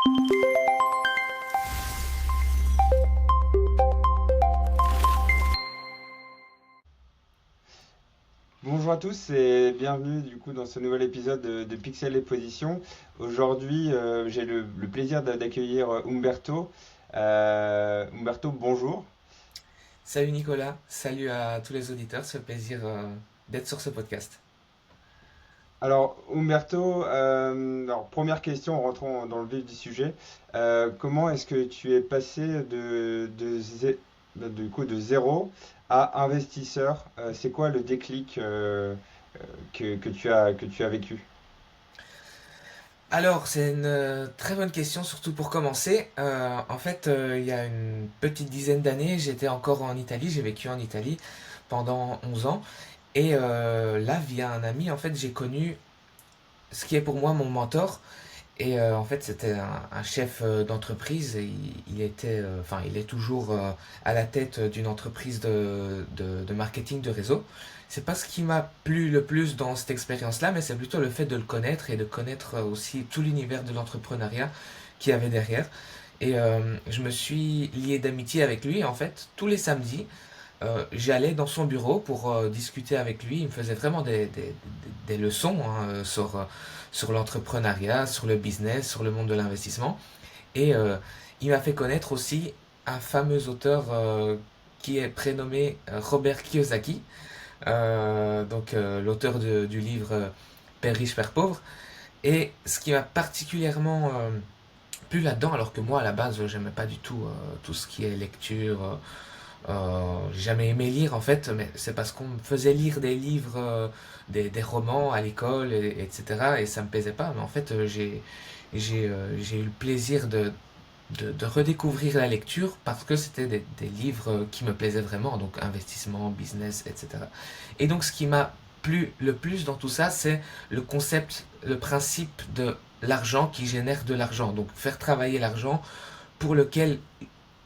Bonjour à tous et bienvenue du coup dans ce nouvel épisode de Pixel et Position. Aujourd'hui, j'ai le plaisir d'accueillir Umberto. Umberto, bonjour. Salut Nicolas, salut à tous les auditeurs, c'est un plaisir d'être sur ce podcast. Alors Umberto, alors première question, rentrons dans le vif du sujet. Comment est-ce que tu es passé du coup, de zéro à investisseur? C'est quoi le déclic que tu as vécu? Alors, c'est une très bonne question, surtout pour commencer. Il y a une petite dizaine d'années, j'étais encore en Italie, j'ai vécu en Italie pendant 11 ans. Et là, via un ami, en fait, j'ai connu ce qui est pour moi mon mentor. Et en fait, c'était un chef d'entreprise. Il est toujours à la tête d'une entreprise de marketing de réseau. C'est pas ce qui m'a plu le plus dans cette expérience-là, mais c'est plutôt le fait de le connaître et de connaître aussi tout l'univers de l'entrepreneuriat qu'il y avait derrière. Et je me suis lié d'amitié avec lui. En fait, tous les samedis, j'allais dans son bureau pour discuter avec lui. Il me faisait vraiment des leçons hein, sur l'entrepreneuriat, sur le business, sur le monde de l'investissement. Et il m'a fait connaître aussi un fameux auteur qui est prénommé Robert Kiyosaki, l'auteur du livre Père riche, Père pauvre. Et ce qui m'a particulièrement plu là-dedans, alors que moi à la base j'aimais pas du tout tout ce qui est lecture, j'ai jamais aimé lire en fait, mais c'est parce qu'on me faisait lire des livres, des romans à l'école, etc. Et ça me plaisait pas. Mais en fait, j'ai eu le plaisir de redécouvrir la lecture parce que c'était des livres qui me plaisaient vraiment, donc investissement, business, etc. Et donc ce qui m'a plu le plus dans tout ça, c'est le concept, le principe de l'argent qui génère de l'argent. Donc faire travailler l'argent pour lequel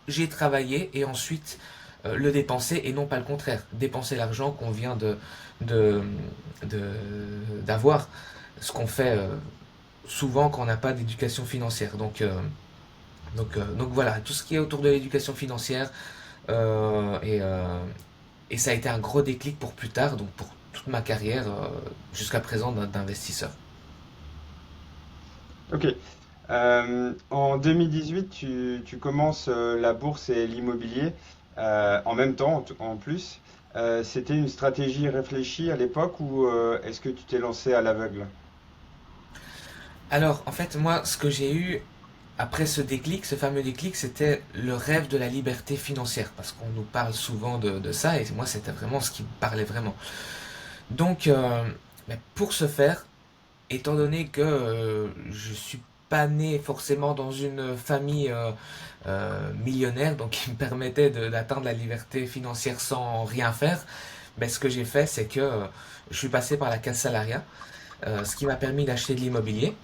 j'ai travaillé et ensuite le dépenser et non pas le contraire. Dépenser l'argent qu'on vient de, de- d'avoir, ce qu'on fait souvent quand on n'a pas d'éducation financière. Donc voilà, tout ce qui est autour de l'éducation financière euh, et, euh, et ça a été un gros déclic pour plus tard, donc pour toute ma carrière jusqu'à présent d'investisseur. Ok. En 2018, tu commences la bourse et l'immobilier en même temps, en plus. C'était une stratégie réfléchie à l'époque ou est-ce que tu t'es lancé à l'aveugle? Alors, en fait, moi, ce que j'ai eu après ce déclic, ce fameux déclic, c'était le rêve de la liberté financière, parce qu'on nous parle souvent de ça, et moi, c'était vraiment ce qui me parlait vraiment. Donc, mais pour ce faire, étant donné que je suis pas né forcément dans une famille millionnaire, donc qui me permettait d'atteindre la liberté financière sans rien faire, ben, ce que j'ai fait, c'est que je suis passé par la case salariat, ce qui m'a permis d'acheter de l'immobilier.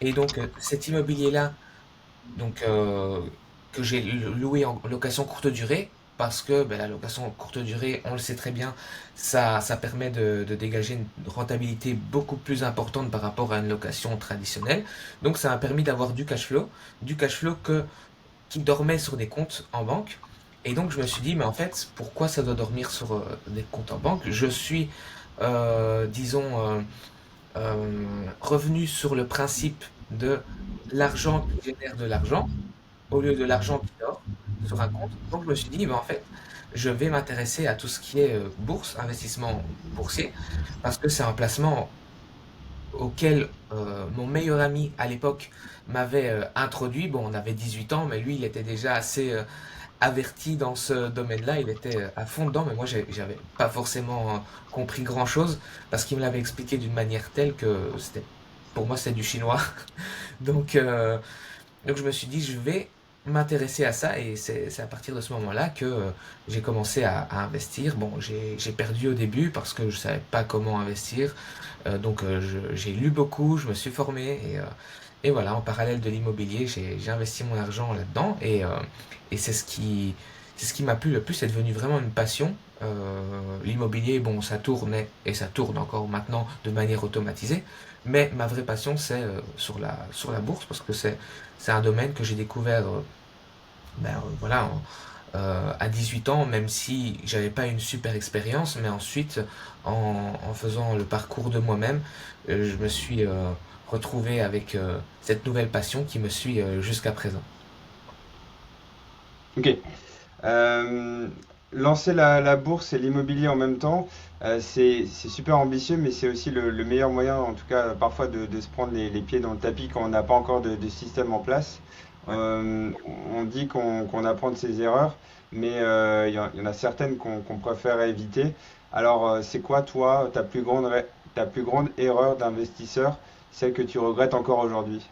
Et donc, cet immobilier-là, donc que j'ai loué en location courte durée parce que ben, la location courte durée, on le sait très bien, ça permet de dégager une rentabilité beaucoup plus importante par rapport à une location traditionnelle. Donc ça m'a permis d'avoir du cash flow qui dormait sur des comptes en banque. Et donc je me suis dit, mais en fait, pourquoi ça doit dormir sur des comptes en banque? Je suis, disons, revenu sur le principe de l'argent qui génère de l'argent au lieu de l'argent qui dort sur un compte. Donc je me suis dit, ben, en fait, je vais m'intéresser à tout ce qui est bourse, investissement boursier, parce que c'est un placement auquel mon meilleur ami à l'époque m'avait introduit. Bon, on avait 18 ans, mais lui, il était déjà assez averti dans ce domaine-là, il était à fond dedans, mais moi, j'avais pas forcément compris grand-chose, parce qu'il me l'avait expliqué d'une manière telle que c'était, pour moi, c'est du chinois. Donc, euh, donc je me suis dit, je vais m'intéresser à ça et c'est à partir de ce moment-là que j'ai commencé à investir. Bon, j'ai perdu au début parce que je savais pas comment investir. J'ai lu beaucoup, je me suis formé et voilà, en parallèle de l'immobilier, j'ai investi mon argent là-dedans et c'est c'est ce qui m'a plu le plus, c'est devenu vraiment une passion. L'immobilier, bon, ça tournait et ça tourne encore maintenant de manière automatisée, mais ma vraie passion, c'est sur la bourse, parce que c'est un domaine que j'ai découvert voilà, à 18 ans, même si j'avais pas une super expérience, mais ensuite, en faisant le parcours de moi-même, je me suis retrouvé avec cette nouvelle passion qui me suit jusqu'à présent. Ok. Euh, Lancer la bourse et l'immobilier en même temps, c'est super ambitieux, mais c'est aussi le meilleur moyen, en tout cas parfois, de se prendre les pieds dans le tapis quand on n'a pas encore de système en place. Ouais. Euh, on dit qu'on apprend de ses erreurs, mais il y en a certaines qu'on préfère éviter. Alors, c'est quoi, toi, ta plus grande erreur d'investisseur, celle que tu regrettes encore aujourd'hui?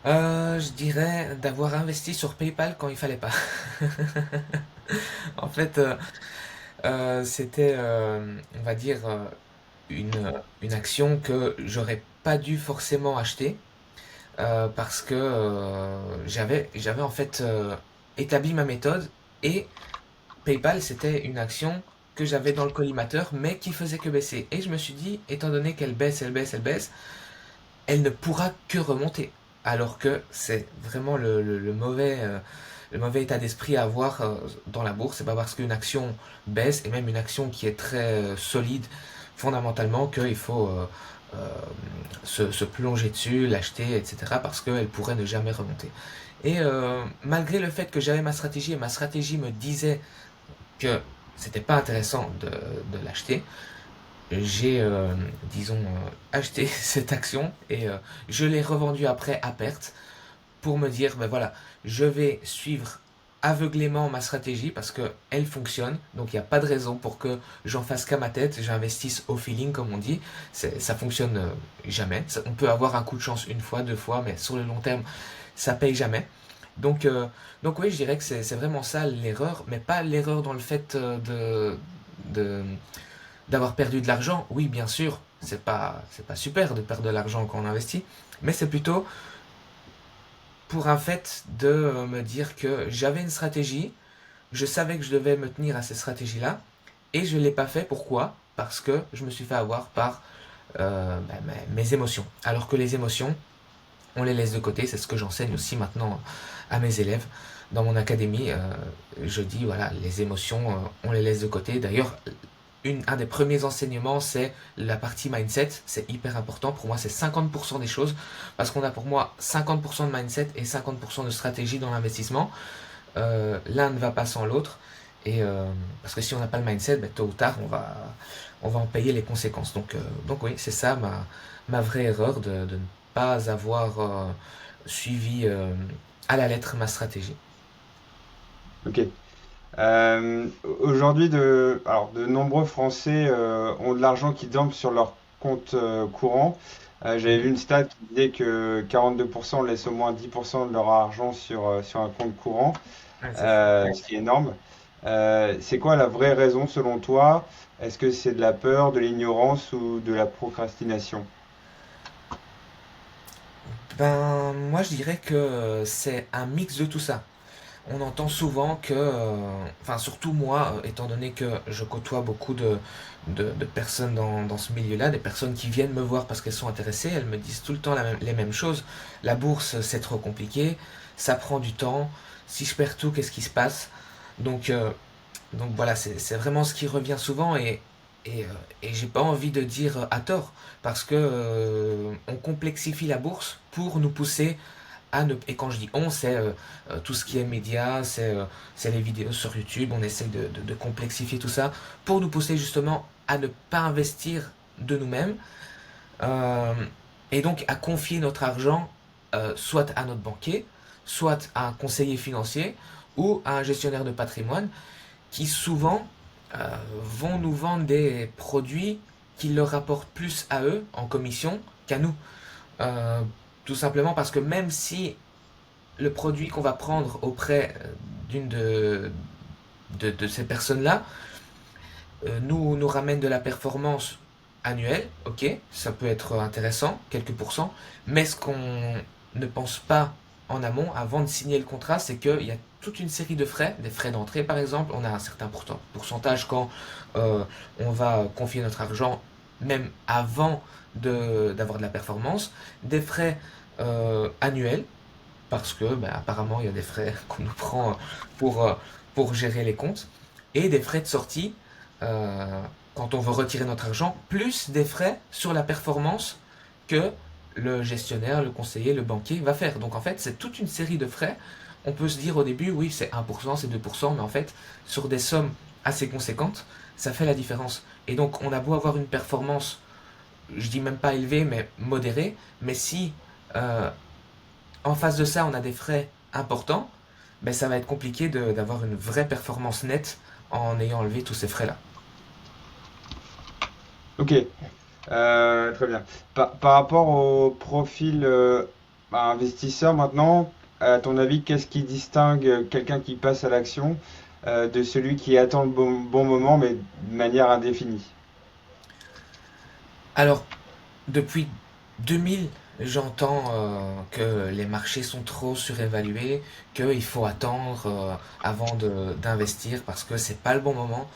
Je dirais d'avoir investi sur PayPal quand il fallait pas. En fait, c'était, on va dire, une action que j'aurais pas dû forcément acheter parce que j'avais en fait établi ma méthode et PayPal c'était une action que j'avais dans le collimateur mais qui faisait que baisser. Et je me suis dit, étant donné qu'elle baisse, elle baisse, elle baisse, elle ne pourra que remonter. Alors que c'est vraiment le mauvais état d'esprit à avoir dans la bourse. C'est pas parce qu'une action baisse, et même une action qui est très solide fondamentalement, qu'il faut euh, se plonger dessus, l'acheter, etc. parce qu'elle pourrait ne jamais remonter. Et malgré le fait que j'avais ma stratégie, et ma stratégie me disait que c'était pas intéressant de l'acheter, j'ai, disons, acheté cette action et je l'ai revendue après à perte pour me dire, ben voilà, je vais suivre aveuglément ma stratégie parce que elle fonctionne, donc il n'y a pas de raison pour que j'en fasse qu'à ma tête, j'investisse au feeling comme on dit, ça fonctionne jamais. On peut avoir un coup de chance une fois, deux fois, mais sur le long terme, ça paye jamais. Donc, euh, donc oui, je dirais que c'est vraiment ça l'erreur, mais pas l'erreur dans le fait de, d'avoir perdu de l'argent. Oui, bien sûr, c'est pas super de perdre de l'argent quand on investit, mais c'est plutôt pour un fait de me dire que j'avais une stratégie, je savais que je devais me tenir à cette stratégie-là, et je ne l'ai pas fait. Pourquoi? Parce que je me suis fait avoir par mes émotions. Alors que les émotions, on les laisse de côté, c'est ce que j'enseigne aussi maintenant à mes élèves. Dans mon académie, je dis, voilà, les émotions, on les laisse de côté. D'ailleurs, un des premiers enseignements, c'est la partie mindset. C'est hyper important. Pour moi, c'est 50% des choses. Parce qu'on a pour moi 50% de mindset et 50% de stratégie dans l'investissement. L'un ne va pas sans l'autre. Et parce que si on n'a pas le mindset, ben, tôt ou tard, on va en payer les conséquences. Donc oui, c'est ça ma vraie erreur de ne pas avoir suivi à la lettre ma stratégie. Ok. Aujourd'hui, alors, de nombreux Français ont de l'argent qui dorme sur leur compte courant. J'avais vu Mhm. une stat qui disait que 42% laissent au moins 10% de leur argent sur un compte courant, Ouais, c'est fou. ce qui est énorme. C'est quoi la vraie raison selon toi? Est-ce que c'est de la peur, de l'ignorance ou de la procrastination? Ben, moi, je dirais que c'est un mix de tout ça. On entend souvent que, enfin surtout moi, étant donné que je côtoie beaucoup de personnes dans ce milieu-là, des personnes qui viennent me voir parce qu'elles sont intéressées, elles me disent tout le temps les mêmes choses. La bourse, c'est trop compliqué, ça prend du temps, si je perds tout, qu'est-ce qui se passe? Donc, euh, donc voilà, c'est vraiment ce qui revient souvent et, et j'ai pas envie de dire à tort, parce que on complexifie la bourse pour nous pousser et quand je dis on, c'est tout ce qui est médias, c'est les vidéos sur YouTube, on essaie de complexifier tout ça pour nous pousser justement à ne pas investir de nous-mêmes euh, et donc à confier notre argent soit à notre banquier, soit à un conseiller financier ou à un gestionnaire de patrimoine qui souvent vont nous vendre des produits qui leur rapportent plus à eux en commission qu'à nous. Euh, Tout simplement parce que même si le produit qu'on va prendre auprès d'une de ces personnes-là nous ramène de la performance annuelle, ok, ça peut être intéressant, quelques pourcents, mais ce qu'on ne pense pas en amont, avant de signer le contrat, c'est qu'il y a toute une série de frais, des frais d'entrée par exemple. On a un certain pourcentage quand on va confier notre argent, même avant d'avoir de la performance, des frais annuels, parce que apparemment il y a des frais qu'on nous prend pour, euh, pour gérer les comptes, et des frais de sortie euh, quand on veut retirer notre argent, plus des frais sur la performance que le gestionnaire, le conseiller, le banquier va faire. Donc en fait, c'est toute une série de frais. On peut se dire au début, oui, c'est 1%, c'est 2%, mais en fait, sur des sommes assez conséquentes, ça fait la différence. Et donc, on a beau avoir une performance, je dis même pas élevée, mais modérée, mais si euh, en face de ça, on a des frais importants, ben, ça va être compliqué d'avoir une vraie performance nette en ayant enlevé tous ces frais-là. Ok, très bien. Par rapport au profil investisseur maintenant, à ton avis, qu'est-ce qui distingue quelqu'un qui passe à l'action de celui qui attend le bon moment mais de manière indéfinie? Alors, depuis 2000, j'entends que les marchés sont trop surévalués, qu'il faut attendre avant d'investir parce que c'est pas le bon moment.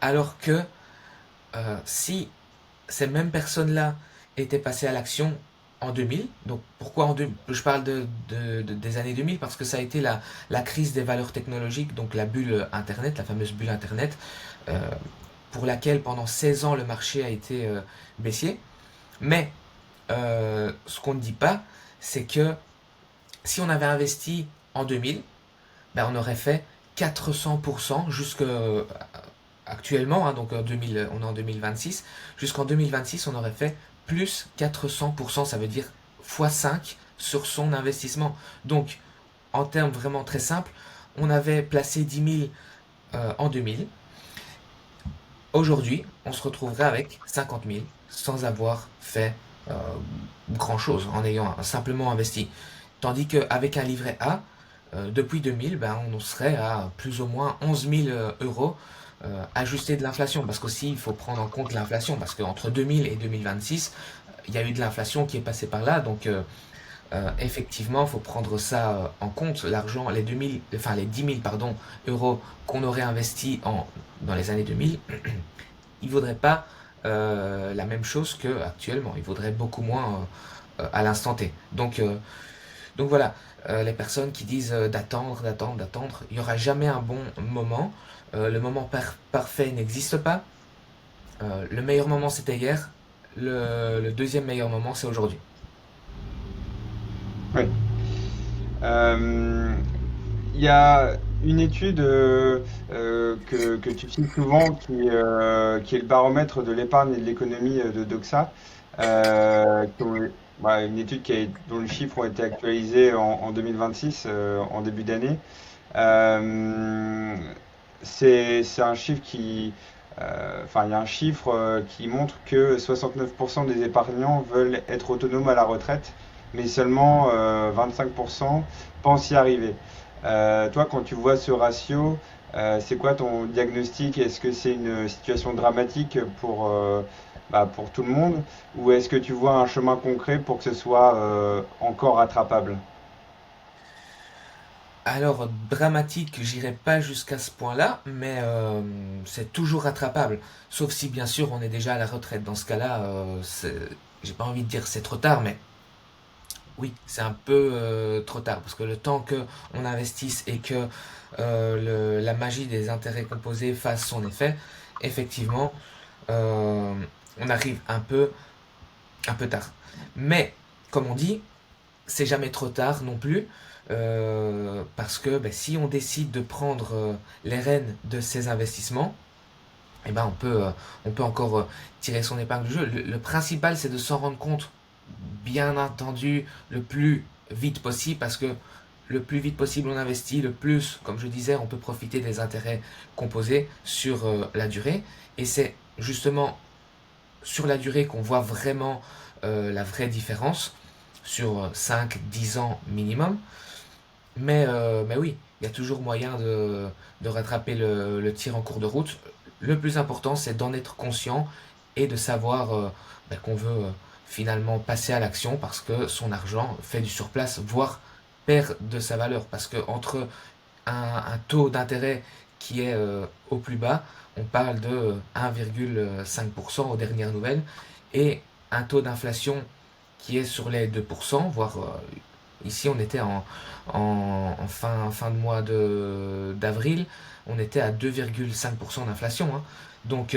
Alors que si ces mêmes personnes-là étaient passées à l'action en 2000, donc pourquoi je parle des années 2000 parce que ça a été la crise des valeurs technologiques, donc la bulle Internet, la fameuse bulle Internet, euh, pour laquelle pendant 16 ans le marché a été baissier. Mais ce qu'on ne dit pas, c'est que si on avait investi en 2000, on aurait fait 400% jusqu'à actuellement, hein, donc 2000, on est en 2026, jusqu'en 2026, on aurait fait plus 400%, ça veut dire x5 sur son investissement. Donc, en termes vraiment très simples, on avait placé 10 000 en 2000. Aujourd'hui, on se retrouverait avec 50 000 sans avoir fait euh, grand-chose, en ayant simplement investi. Tandis qu'avec un livret A, depuis 2000, on serait à plus ou moins 11 000 euros ajusté de l'inflation. Parce qu'aussi, il faut prendre en compte l'inflation. Parce qu'entre 2000 et 2026, il y a eu de l'inflation qui est passée par là. Donc, effectivement, il faut prendre ça en compte. L'argent, les 2000, enfin les 10 000 pardon, euros qu'on aurait investi dans les années 2000, il ne vaudrait pas la même chose qu'actuellement. Il vaudrait beaucoup moins à l'instant T. Donc voilà, les personnes qui disent d'attendre, d'attendre, d'attendre, il n'y aura jamais un bon moment. Le moment parfait n'existe pas. Le meilleur moment c'était hier. Le deuxième meilleur moment c'est aujourd'hui. Oui. Euh, Il y a une étude que tu cites souvent qui est le baromètre de l'épargne et de l'économie de Doxa. Une étude dont les chiffres ont été actualisés en 2026, en début d'année. Euh, c'est un chiffre il y a un chiffre qui montre que 69% des épargnants veulent être autonomes à la retraite, mais seulement 25% pensent y arriver. Toi, quand tu vois ce ratio, c'est quoi ton diagnostic? Est-ce que c'est une situation dramatique pour tout le monde, ou est-ce que tu vois un chemin concret pour que ce soit encore rattrapable? Alors, dramatique, j'irai pas jusqu'à ce point-là, mais c'est toujours rattrapable. Sauf si, bien sûr, on est déjà à la retraite. Dans ce cas-là, j'ai pas envie de dire c'est trop tard, mais oui, c'est un peu trop tard. Parce que le temps que on investisse et que la magie des intérêts composés fasse son effet, effectivement, euh, on arrive un peu tard. Mais, comme on dit, c'est jamais trop tard non plus. Parce que si on décide de prendre les rênes de ces investissements, on peut encore tirer son épingle du jeu. Le principal, c'est de s'en rendre compte, bien entendu, le plus vite possible, parce que le plus vite possible on investit, le plus, comme je disais, on peut profiter des intérêts composés sur la durée. Et c'est justement sur la durée qu'on voit vraiment la vraie différence, sur 5 10 ans minimum. Mais oui, il y a toujours moyen de rattraper le tir en cours de route. Le plus important, c'est d'en être conscient et de savoir qu'on veut finalement passer à l'action parce que son argent fait du surplace, voire perd de sa valeur. Parce que entre un taux d'intérêt qui est au plus bas, on parle de 1,5% aux dernières nouvelles, et un taux d'inflation qui est sur les 2%, voire ici on était en fin de mois d'avril, on était à 2,5% d'inflation, hein. Donc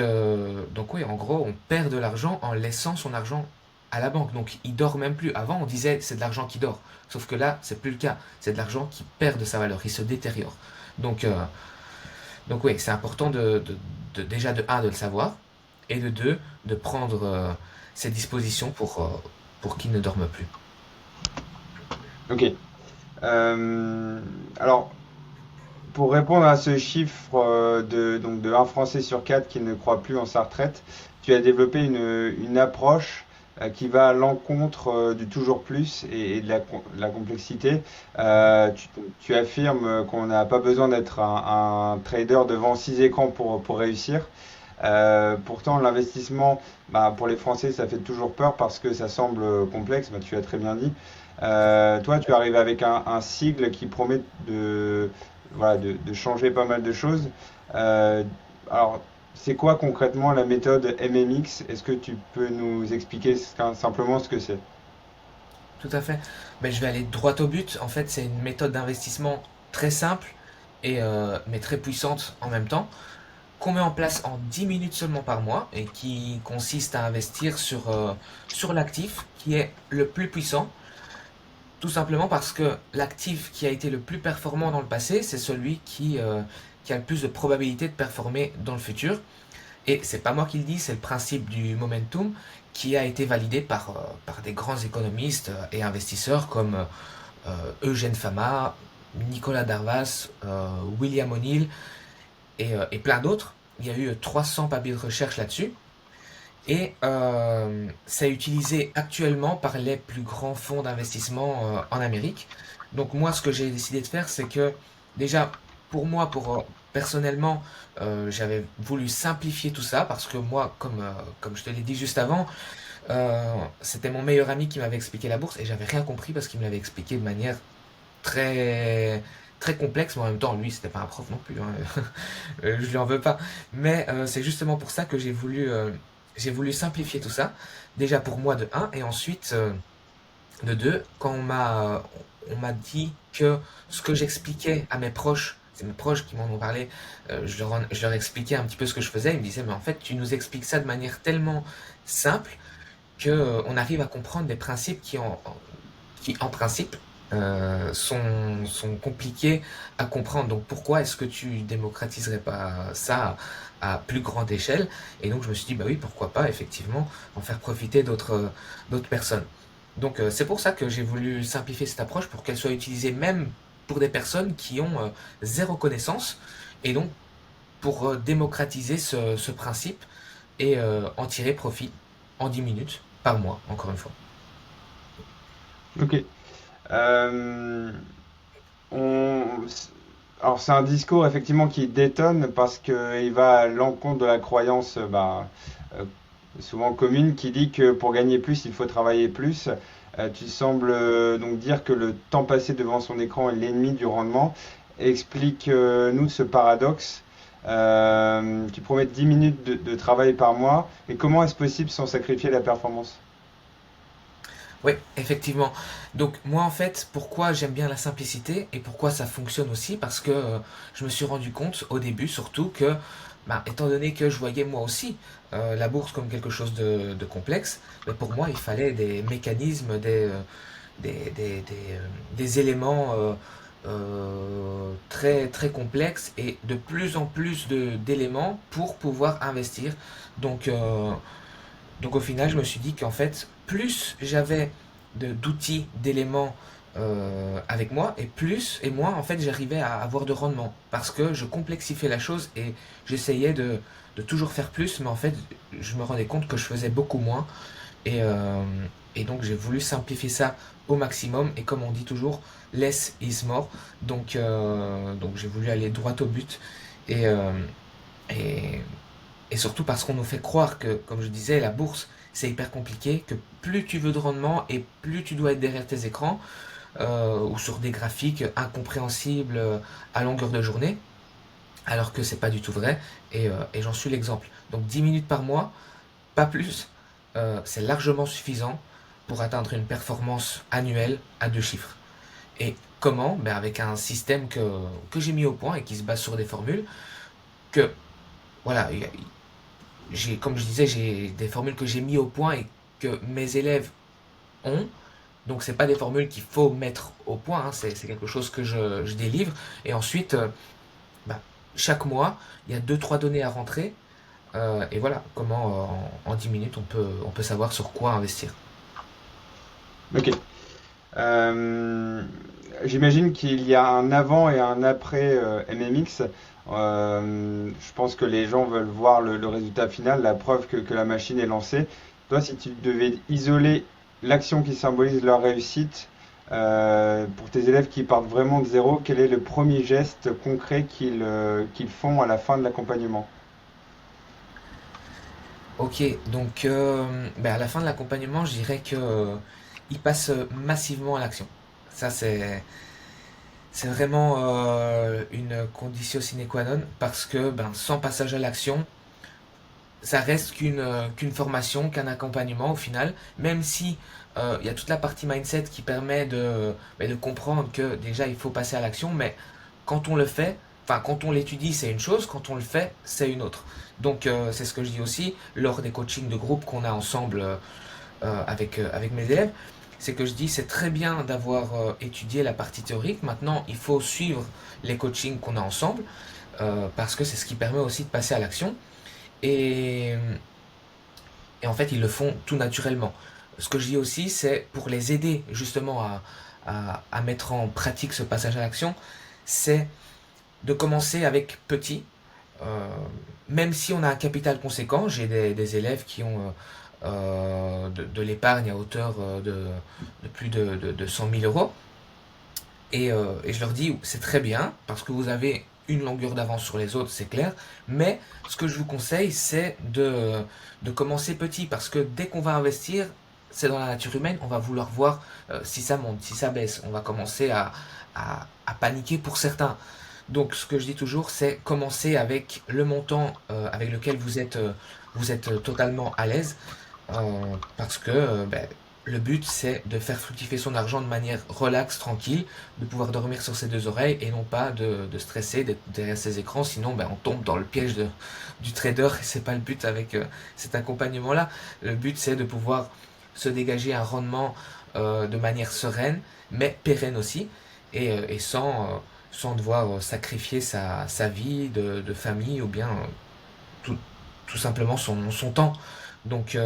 oui, en gros, on perd de l'argent en laissant son argent à la banque. Donc il dort même plus. Avant, on disait c'est de l'argent qui dort. Sauf que là, c'est plus le cas. C'est de l'argent qui perd de sa valeur, il se détériore. Donc, euh, donc oui, c'est important déjà de un, de le savoir, et de deux, de prendre ses dispositions pour qu'il ne dorme plus. Ok. Euh, alors, pour répondre à ce chiffre de un Français sur 4 qui ne croit plus en sa retraite, tu as développé une approche qui va à l'encontre du toujours plus et de la complexité. Tu affirmes qu'on n'a pas besoin d'être un trader devant 6 écrans pour réussir. Pourtant, l'investissement, bah, pour les Français, ça fait toujours peur parce que ça semble complexe, bah, tu as très bien dit. Toi, tu arrives avec un sigle qui promet voilà, de changer pas mal de choses. Euh, alors, c'est quoi concrètement la méthode MMX? Est-ce que tu peux nous expliquer simplement ce que c'est? Tout à fait. Ben, je vais aller droit au but. En fait, c'est une méthode d'investissement très simple mais très puissante en même temps, qu'on met en place en 10 minutes seulement par mois et qui consiste à investir sur l'actif qui est le plus puissant. Tout simplement parce que l'actif qui a été le plus performant dans le passé, c'est celui qui a le plus de probabilité de performer dans le futur. Et c'est pas moi qui le dis, c'est le principe du momentum qui a été validé par des grands économistes et investisseurs comme Eugène Fama, Nicolas Darvas, William O'Neill et plein d'autres. Il y a eu 300 papiers de recherche là-dessus. Et c'est utilisé actuellement par les plus grands fonds d'investissement en Amérique. Donc moi, ce que j'ai décidé de faire, c'est que déjà, pour moi, personnellement, j'avais voulu simplifier tout ça parce que moi, comme je te l'ai dit juste avant, c'était mon meilleur ami qui m'avait expliqué la bourse et j'avais rien compris parce qu'il me l'avait expliqué de manière très très complexe, mais en même temps, lui, c'était pas un prof non plus, hein. Je lui en veux pas. Mais c'est justement pour ça que j'ai voulu simplifier tout ça. Déjà pour moi de un et ensuite de 2 quand on m'a dit que ce que j'expliquais à mes proches, c'est mes proches qui m'en ont parlé, je leur expliquais un petit peu ce que je faisais, ils me disaient, mais en fait, tu nous expliques ça de manière tellement simple que on arrive à comprendre des principes qui en principe, sont compliqués à comprendre. Donc pourquoi est-ce que tu démocratiserais pas ça à plus grande échelle? Et donc je me suis dit, bah oui, pourquoi pas, effectivement, en faire profiter d'autres personnes. Donc c'est pour ça que j'ai voulu simplifier cette approche pour qu'elle soit utilisée même pour des personnes qui ont zéro connaissance, et donc pour démocratiser ce principe et en tirer profit en 10 minutes par mois, encore une fois. Ok. Euh, on- alors c'est un discours effectivement qui détonne parce qu'il va à l'encontre de la croyance euh, souvent commune qui dit que pour gagner plus, il faut travailler plus. Tu sembles donc dire que le temps passé devant son écran est l'ennemi du rendement. Explique-nous ce paradoxe. Tu promets 10 minutes de travail par mois, et comment est-ce possible sans sacrifier la performance? Oui, effectivement. Donc moi en fait, pourquoi j'aime bien la simplicité et pourquoi ça fonctionne aussi, parce que je me suis rendu compte au début surtout que, bah, étant donné que je voyais moi aussi la bourse comme quelque chose de complexe, mais pour moi il fallait des mécanismes, des éléments très très complexes et de plus en plus d'éléments pour pouvoir investir. Donc donc au final, je me suis dit qu'en fait, plus j'avais d'outils, d'éléments avec moi, et plus et moins en fait j'arrivais à avoir de rendement. Parce que je complexifiais la chose et j'essayais de toujours faire plus, mais en fait je me rendais compte que je faisais beaucoup moins. Et, euh, et donc j'ai voulu simplifier ça au maximum. Et comme on dit toujours, less is more. Donc j'ai voulu aller droit au but. Et, euh, et, et surtout parce qu'on nous fait croire que, comme je disais, la bourse, c'est hyper compliqué, que plus tu veux de rendement et plus tu dois être derrière tes écrans, ou sur des graphiques incompréhensibles à longueur de journée, alors que c'est pas du tout vrai, et j'en suis l'exemple. Donc 10 minutes par mois, pas plus, c'est largement suffisant pour atteindre une performance annuelle à 2 chiffres. Et comment? Ben avec un système que j'ai mis au point et qui se base sur des formules que, voilà, comme je disais, j'ai des formules que j'ai mis au point et que mes élèves ont. Donc c'est pas des formules qu'il faut mettre au point, hein, c'est quelque chose que je délivre. Et ensuite, bah, chaque mois, il y a deux trois données à rentrer. Et voilà, comment en 10 minutes on peut savoir sur quoi investir. Ok. Euh, J'imagine qu'il y a un avant et un après MMX. Je pense que les gens veulent voir le résultat final, la preuve que la machine est lancée. Toi, si tu devais isoler l'action qui symbolise leur réussite, pour tes élèves qui partent vraiment de zéro, quel est le premier geste concret qu'ils font à la fin de l'accompagnement? Ok, donc ben à la fin de l'accompagnement, je dirais que il passe massivement à l'action. Ça, c'est vraiment une condition sine qua non parce que ben, sans passage à l'action, ça reste qu'une formation, qu'un accompagnement au final, même si il y a toute la partie mindset qui permet de comprendre que déjà il faut passer à l'action, mais quand on le fait, enfin quand on l'étudie c'est une chose, quand on le fait c'est une autre. Donc c'est ce que je dis aussi lors des coachings de groupe qu'on a ensemble avec mes élèves, c'est que je dis c'est très bien d'avoir étudié la partie théorique, maintenant il faut suivre les coachings qu'on a ensemble, parce que c'est ce qui permet aussi de passer à l'action. Et, et en fait, ils le font tout naturellement. Ce que je dis aussi, c'est pour les aider justement à mettre en pratique ce passage à l'action, c'est de commencer avec petit. Euh, Même si on a un capital conséquent, j'ai des élèves qui ont de l'épargne à hauteur de plus de 100 000 euros. Et je leur dis, c'est très bien, parce que vous avez une longueur d'avance sur les autres, c'est clair. Mais ce que je vous conseille, c'est de commencer petit, parce que dès qu'on va investir, c'est dans la nature humaine, on va vouloir voir si ça monte, si ça baisse. On va commencer à paniquer pour certains. Donc ce que je dis toujours, c'est commencer avec le montant avec lequel vous êtes totalement à l'aise, parce que ben, le but, c'est de faire fructifier son argent de manière relaxe, tranquille, de pouvoir dormir sur ses deux oreilles et non pas de stresser d'être derrière ses écrans. Sinon, ben, on tombe dans le piège du trader et c'est pas le but avec cet accompagnement-là. Le but, c'est de pouvoir se dégager un rendement de manière sereine, mais pérenne aussi, et sans devoir sacrifier sa vie de famille ou bien tout, tout simplement son temps. Donc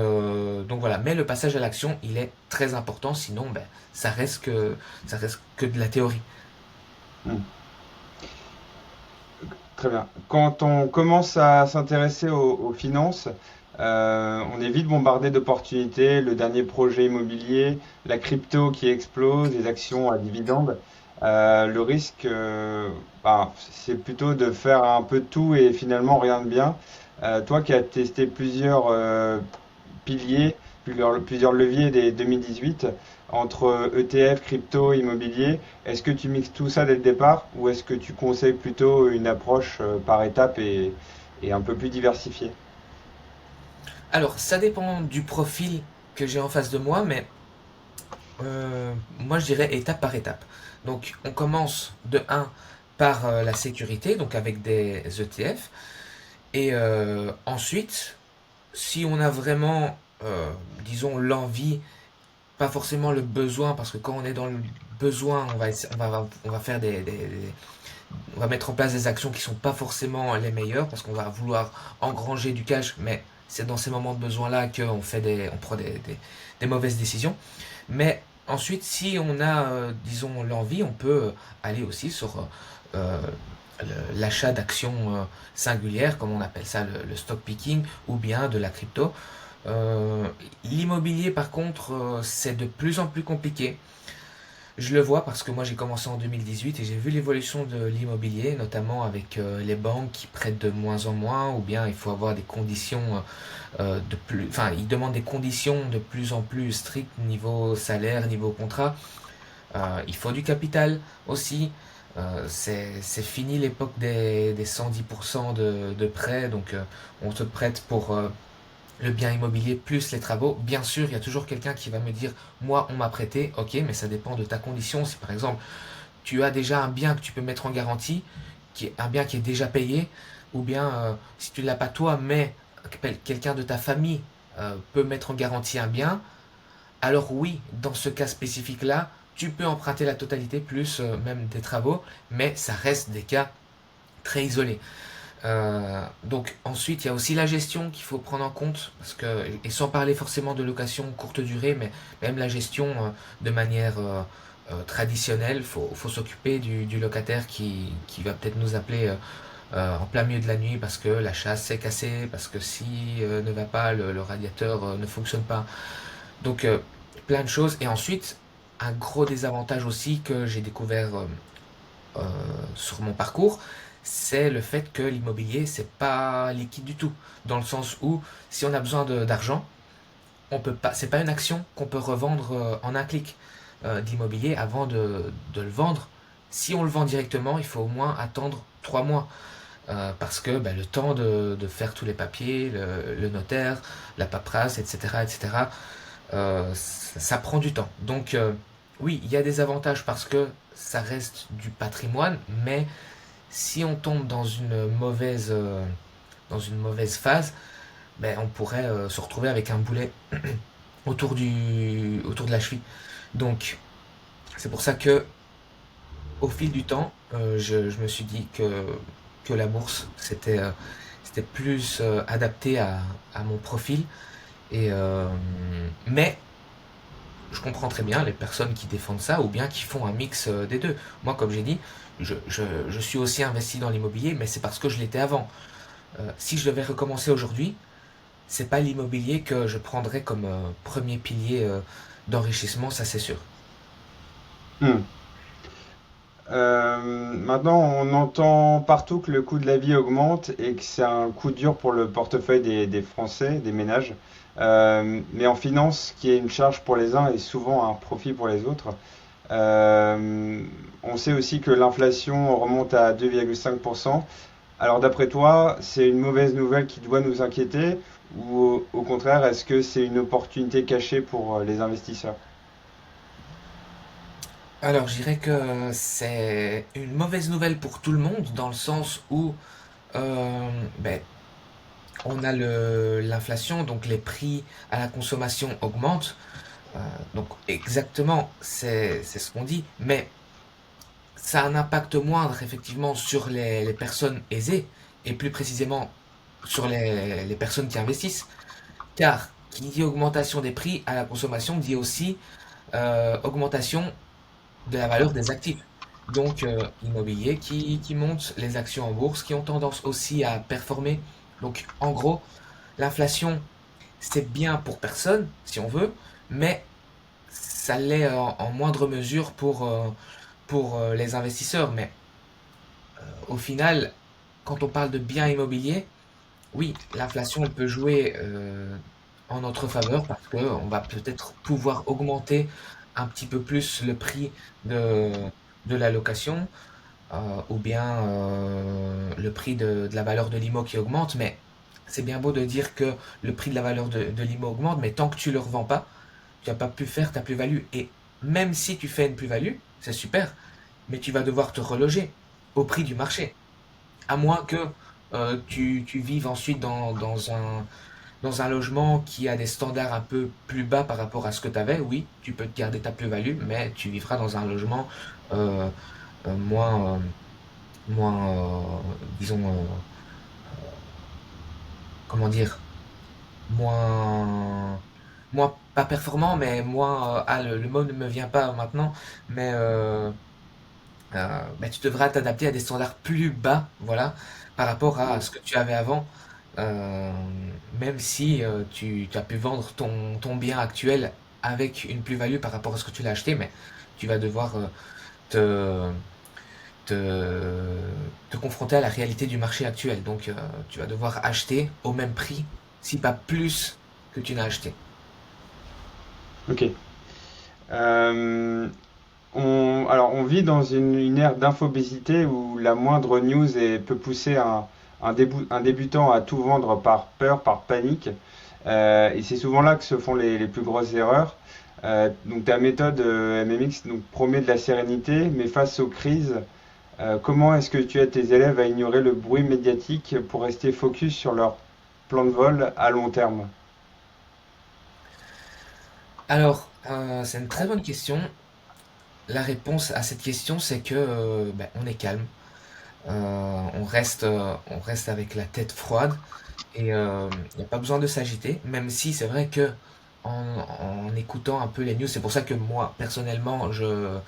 voilà, mais le passage à l'action, il est très important, sinon ben, ça reste que de la théorie. Hmm. Très bien. Quand on commence à s'intéresser aux finances, on est vite bombardé d'opportunités, le dernier projet immobilier, la crypto qui explose, les actions à dividendes. Le risque, c'est plutôt de faire un peu de tout et finalement rien de bien. Toi qui as testé plusieurs piliers, plusieurs leviers dès 2018, entre ETF, crypto, immobilier, est-ce que tu mixes tout ça dès le départ ou est-ce que tu conseilles plutôt une approche par étapes et un peu plus diversifiée? Alors, ça dépend du profil que j'ai en face de moi, mais moi je dirais étape par étape. Donc, on commence de un par la sécurité, donc avec des ETF, et ensuite, si on a vraiment, disons, l'envie, pas forcément le besoin, parce que quand on est dans le besoin, on va faire on va mettre en place des actions qui sont pas forcément les meilleures, parce qu'on va vouloir engranger du cash, mais c'est dans ces moments de besoin-là on prend des mauvaises décisions. Mais ensuite, si on a, disons, l'envie, on peut aller aussi sur euh, l'achat d'actions singulières, comme on appelle ça le stock picking, ou bien de la crypto. L'immobilier, par contre, c'est de plus en plus compliqué. Je le vois parce que moi j'ai commencé en 2018 et j'ai vu l'évolution de l'immobilier, notamment avec les banques qui prêtent de moins en moins, ou bien il faut avoir des conditions enfin ils demandent des conditions de plus en plus strictes niveau salaire, niveau contrat. Il faut du capital aussi. C'est fini l'époque des 110% de prêt, donc on te prête pour le bien immobilier plus les travaux. Bien sûr, il y a toujours quelqu'un qui va me dire, moi, on m'a prêté, ok, mais ça dépend de ta condition. Si par exemple, tu as déjà un bien que tu peux mettre en garantie, un bien qui est déjà payé, ou bien si tu ne l'as pas toi, mais quelqu'un de ta famille peut mettre en garantie un bien, alors oui, dans ce cas spécifique-là, tu peux emprunter la totalité plus même des travaux, mais ça reste des cas très isolés. Donc ensuite, il y a aussi la gestion qu'il faut prendre en compte, parce que, et sans parler forcément de location courte durée, mais même la gestion de manière traditionnelle, faut s'occuper du locataire qui va peut-être nous appeler en plein milieu de la nuit parce que la chasse s'est cassée, parce que si ne va pas, le radiateur ne fonctionne pas. Donc plein de choses. Et ensuite, un gros désavantage aussi que j'ai découvert euh, sur mon parcours, c'est le fait que l'immobilier, c'est pas liquide du tout. Dans le sens où, si on a besoin d'argent, on peut pas, c'est pas une action qu'on peut revendre en un clic d'immobilier avant de le vendre. Si on le vend directement, il faut au moins attendre 3 mois. Parce que bah, le temps de faire tous les papiers, le notaire, la paperasse, etc., etc., ça prend du temps. Donc oui, il y a des avantages parce que ça reste du patrimoine, mais si on tombe dans une mauvaise phase, ben, on pourrait se retrouver avec un boulet autour de la cheville. Donc c'est pour ça que au fil du temps, je me suis dit que la bourse, c'était plus adapté à mon profil. Et, mais je comprends très bien les personnes qui défendent ça ou bien qui font un mix des deux. Moi, comme j'ai dit, je suis aussi investi dans l'immobilier, mais c'est parce que je l'étais avant. Si je devais recommencer aujourd'hui, c'est pas l'immobilier que je prendrais comme premier pilier d'enrichissement, ça c'est sûr. Hmm. Maintenant, on entend partout que le coût de la vie augmente et que c'est un coup dur pour le portefeuille des Français, des ménages. Mais en finance, qui est une charge pour les uns et souvent un profit pour les autres. Euh, on sait aussi que l'inflation remonte à 2,5%. Alors d'après toi, c'est une mauvaise nouvelle qui doit nous inquiéter ou au contraire, est-ce que c'est une opportunité cachée pour les investisseurs? Alors, je dirais que c'est une mauvaise nouvelle pour tout le monde, dans le sens où ben, on a l'inflation, donc les prix à la consommation augmentent. Euh, donc exactement, c'est ce qu'on dit, mais ça a un impact moindre effectivement sur les personnes aisées, et plus précisément sur les personnes qui investissent, car qui dit augmentation des prix à la consommation dit aussi augmentation de la valeur des actifs. Donc, l'immobilier qui monte, les actions en bourse qui ont tendance aussi à performer. Donc, en gros, l'inflation, c'est bien pour personne, si on veut, mais ça l'est en moindre mesure pour les investisseurs. Mais au final, quand on parle de biens immobiliers, oui, l'inflation elle peut jouer en notre faveur parce qu'on va peut-être pouvoir augmenter un petit peu plus le prix de, de la location ou bien le prix de la valeur de l'IMO qui augmente. Mais c'est bien beau de dire que le prix de la valeur de l'IMO augmente, mais tant que tu ne le revends pas, tu n'as pas pu faire ta plus-value. Et même si tu fais une plus-value, c'est super, mais tu vas devoir te reloger au prix du marché. À moins que tu vives ensuite dans un logement qui a des standards un peu plus bas par rapport à ce que tu avais, oui, tu peux te garder ta plus-value, mais tu vivras dans un logement euh, moins, moins disons, comment dire, moins, moins pas performant, mais moins, le mot ne me vient pas maintenant, mais bah, tu devras t'adapter à des standards plus bas, voilà, par rapport à Hmm. ce que tu avais avant. Euh, Même si tu as pu vendre ton bien actuel avec une plus-value par rapport à ce que tu l'as acheté, mais tu vas devoir te, te, te confronter à la réalité du marché actuel. Donc tu vas devoir acheter au même prix, si pas plus que tu n'as acheté. Ok. Euh, Alors, on vit dans une ère d'infobésité où la moindre news peut pousser un débutant à tout vendre par peur, par panique. Et c'est souvent là que se font les plus grosses erreurs. Donc ta méthode MMX donc, promet de la sérénité, mais face aux crises, comment est-ce que tu aides tes élèves à ignorer le bruit médiatique pour rester focus sur leur plan de vol à long terme? Alors, c'est une très bonne question. La réponse à cette question, c'est que ben, on est calme. On reste avec la tête froide et il n'y a pas besoin de s'agiter, même si c'est vrai que en écoutant un peu les news, c'est pour ça que moi, personnellement, je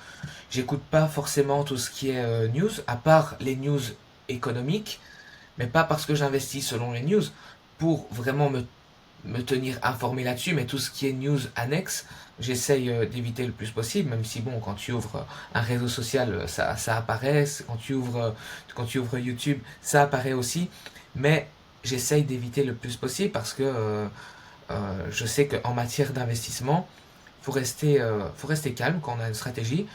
j'écoute pas forcément tout ce qui est news, à part les news économiques, mais pas parce que j'investis selon les news, pour vraiment me tenir informé là-dessus, mais tout ce qui est news annexe, j'essaye d'éviter le plus possible, même si bon, quand tu ouvres un réseau social, ça apparaît, quand tu ouvres YouTube, ça apparaît aussi, mais j'essaye d'éviter le plus possible parce que je sais qu'en matière d'investissement, faut rester calme quand on a une stratégie,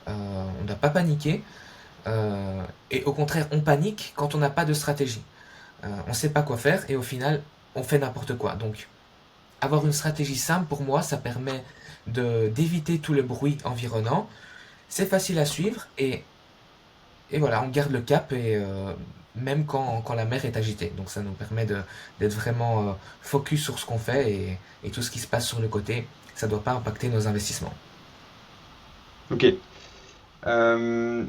on ne doit pas paniquer, et au contraire, on panique quand on n'a pas de stratégie. On ne sait pas quoi faire et au final, on fait n'importe quoi. Donc, avoir une stratégie simple, pour moi, ça permet d'éviter tout le bruit environnant. C'est facile à suivre et voilà, on garde le cap et même quand la mer est agitée. Donc ça nous permet d'être vraiment focus sur ce qu'on fait et tout ce qui se passe sur le côté, ça ne doit pas impacter nos investissements. Ok. Euh,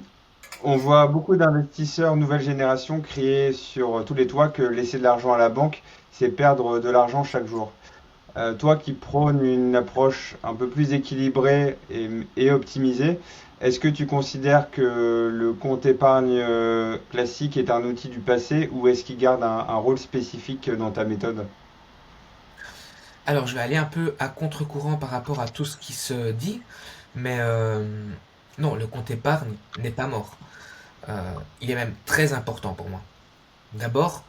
on voit beaucoup d'investisseurs nouvelle génération crier sur tous les toits que laisser de l'argent à la banque, c'est perdre de l'argent chaque jour. Toi qui prônes une approche un peu plus équilibrée et optimisée, est-ce que tu considères que le compte épargne classique est un outil du passé ou est-ce qu'il garde un rôle spécifique dans ta méthode? Alors je vais aller un peu à contre-courant par rapport à tout ce qui se dit, mais non, le compte épargne n'est pas mort. Il est même très important pour moi. D'abord,